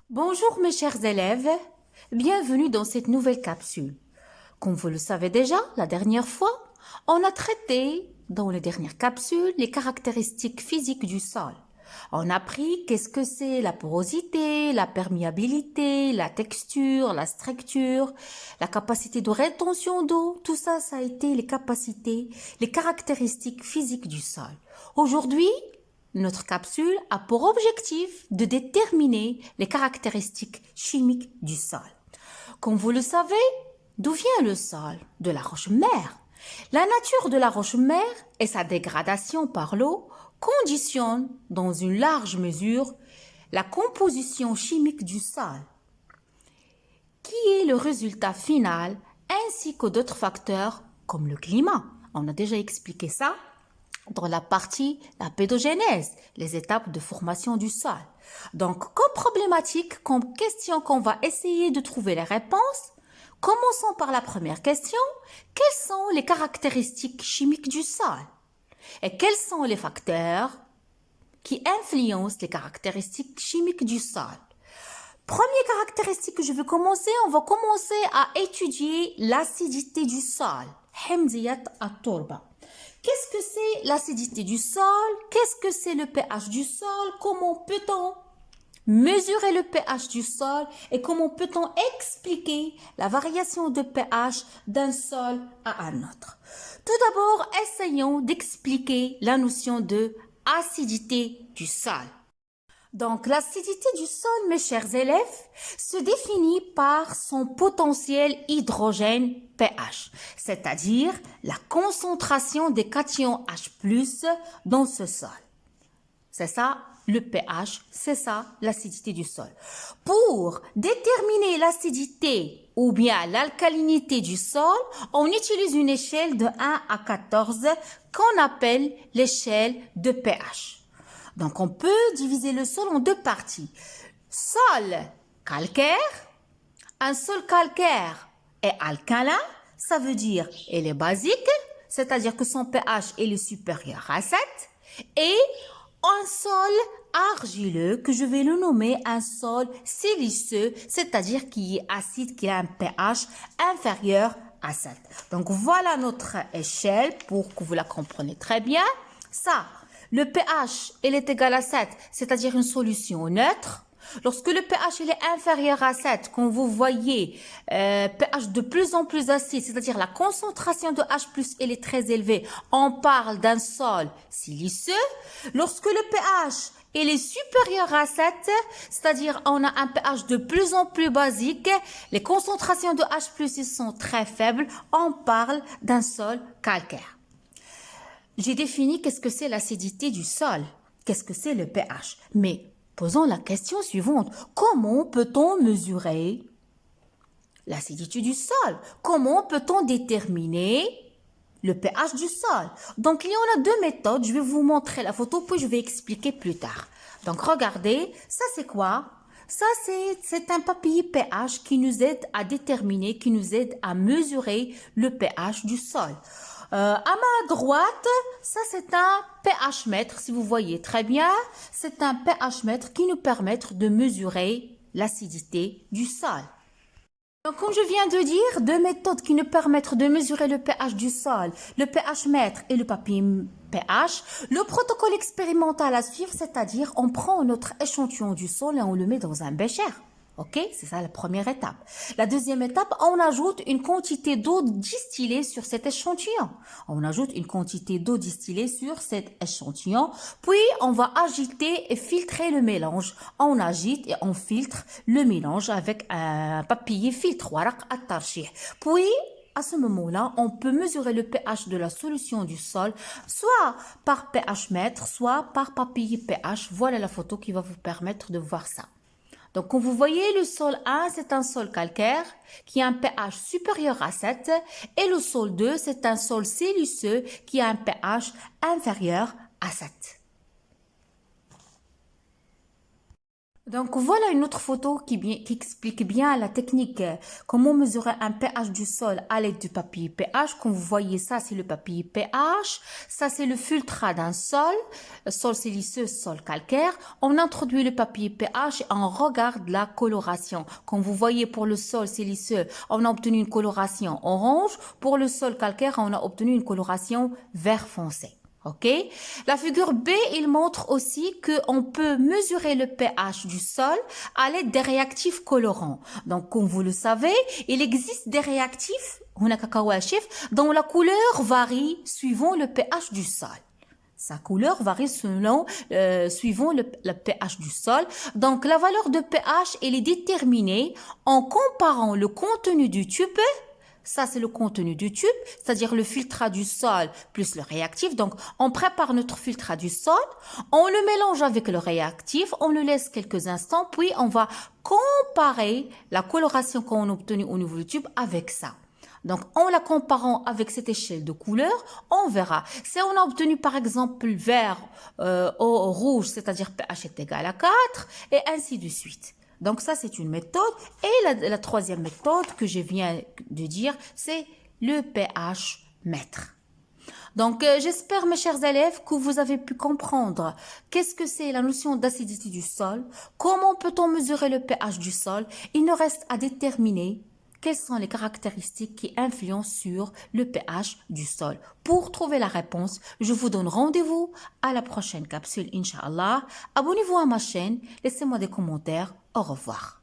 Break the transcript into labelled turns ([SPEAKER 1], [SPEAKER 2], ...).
[SPEAKER 1] Bonjour mes chers élèves, bienvenue dans cette nouvelle capsule. Comme vous le savez déjà, la dernière fois, on a traité dans les dernières capsules les caractéristiques physiques du sol. On a appris qu'est-ce que c'est la porosité, la perméabilité, la texture, la structure, la capacité de rétention d'eau. Tout ça, ça a été les capacités, les caractéristiques physiques du sol. Aujourd'hui, notre capsule a pour objectif de déterminer les caractéristiques chimiques du sol. Comme vous le savez, d'où vient le sol? De la roche-mère. La nature de la roche-mère et sa dégradation par l'eau conditionnent dans une large mesure la composition chimique du sol, qui est le résultat final, ainsi que d'autres facteurs comme le climat. On a déjà expliqué ça dans la partie la pédogénèse, les étapes de formation du sol. Donc, comme problématique, comme question qu'on va essayer de trouver les réponses, commençons par la première question. Quelles sont les caractéristiques chimiques du sol? Et quels sont les facteurs qui influencent les caractéristiques chimiques du sol? Première caractéristique que je veux commencer, on va commencer à étudier l'acidité du sol. Hamziyat at-turba. Qu'est-ce que c'est l'acidité du sol? Qu'est-ce que c'est le pH du sol? Comment peut-on mesurer le pH du sol? Et comment peut-on expliquer la variation de pH d'un sol à un autre? Tout d'abord, essayons d'expliquer la notion de acidité du sol. Donc, l'acidité du sol, mes chers élèves, se définit par son potentiel hydrogène pH, c'est-à-dire la concentration des cations H+, dans ce sol. C'est ça le pH, c'est ça l'acidité du sol. Pour déterminer l'acidité ou bien l'alcalinité du sol, on utilise une échelle de 1 à 14 qu'on appelle l'échelle de pH. Donc, on peut diviser le sol en deux parties. Sol calcaire. Un sol calcaire est alcalin, ça veut dire il est basique, c'est-à-dire que son pH est supérieur à 7. Et un sol argileux, que je vais le nommer un sol siliceux, c'est-à-dire qui est acide, qui a un pH inférieur à 7. Donc, voilà notre échelle pour que vous la compreniez très bien. Ça, le pH, il est égal à 7, c'est-à-dire une solution neutre. Lorsque le pH il est inférieur à 7, quand vous voyez pH de plus en plus acide, c'est-à-dire la concentration de H+, elle est très élevée, on parle d'un sol siliceux. Lorsque le pH il est supérieur à 7, c'est-à-dire on a un pH de plus en plus basique, les concentrations de H+, ils sont très faibles, on parle d'un sol calcaire. J'ai défini qu'est-ce que c'est l'acidité du sol, qu'est-ce que c'est le pH. Mais posons la question suivante. Comment peut-on mesurer l'acidité du sol? Comment peut-on déterminer le pH du sol? Donc, il y en a deux méthodes. Je vais vous montrer la photo, puis je vais expliquer plus tard. Donc, regardez, ça c'est quoi? Ça, c'est un papier pH qui nous aide à déterminer, qui nous aide à mesurer le pH du sol. À ma droite, ça c'est un pH mètre, si vous voyez très bien, c'est un pH mètre qui nous permet de mesurer l'acidité du sol. Donc, comme je viens de dire, deux méthodes qui nous permettent de mesurer le pH du sol, le pH mètre et le papier pH. Le protocole expérimental à suivre, c'est-à-dire on prend notre échantillon du sol et on le met dans un bécher. Ok, c'est ça la première étape. La deuxième étape, on ajoute une quantité d'eau distillée sur cet échantillon. On ajoute une quantité d'eau distillée sur cet échantillon. Puis, on va agiter et filtrer le mélange. On agite et on filtre le mélange avec un papier filtre, waraq at-tarshih. Puis, à ce moment-là, on peut mesurer le pH de la solution du sol, soit par pH mètre, soit par papille pH. Voilà la photo qui va vous permettre de voir ça. Donc, comme vous voyez, le sol 1, c'est un sol calcaire qui a un pH supérieur à 7 et le sol 2, c'est un sol siliceux qui a un pH inférieur à 7. Donc voilà une autre photo qui explique bien la technique, comment mesurer un pH du sol à l'aide du papier pH. Comme vous voyez, ça c'est le papier pH, ça c'est le filtrat d'un sol siliceux, sol calcaire. On introduit le papier pH et on regarde la coloration. Comme vous voyez, pour le sol siliceux, on a obtenu une coloration orange. Pour le sol calcaire, on a obtenu une coloration vert foncé. Ok. La figure B, il montre aussi qu'on peut mesurer le pH du sol à l'aide des réactifs colorants. Donc, comme vous le savez, il existe des réactifs dont la couleur varie suivant le pH du sol. Sa couleur varie suivant le pH du sol. Donc, la valeur de pH, elle est déterminée en comparant le contenu du tube. Ça, c'est le contenu du tube, c'est-à-dire le filtrat du sol plus le réactif. Donc, on prépare notre filtrat du sol, on le mélange avec le réactif, on le laisse quelques instants, puis on va comparer la coloration qu'on a obtenue au niveau du tube avec ça. Donc, en la comparant avec cette échelle de couleur, on verra. Si on a obtenu, par exemple, vert au rouge, c'est-à-dire pH est égal à 4, et ainsi de suite. Donc, ça, c'est une méthode. Et la troisième méthode que je viens de dire, c'est le pH mètre. Donc, j'espère, mes chers élèves, que vous avez pu comprendre qu'est-ce que c'est la notion d'acidité du sol, comment peut-on mesurer le pH du sol. Il nous reste à déterminer quelles sont les caractéristiques qui influencent sur le pH du sol. Pour trouver la réponse, je vous donne rendez-vous à la prochaine capsule, Inch'Allah. Abonnez-vous à ma chaîne, laissez-moi des commentaires. Au revoir.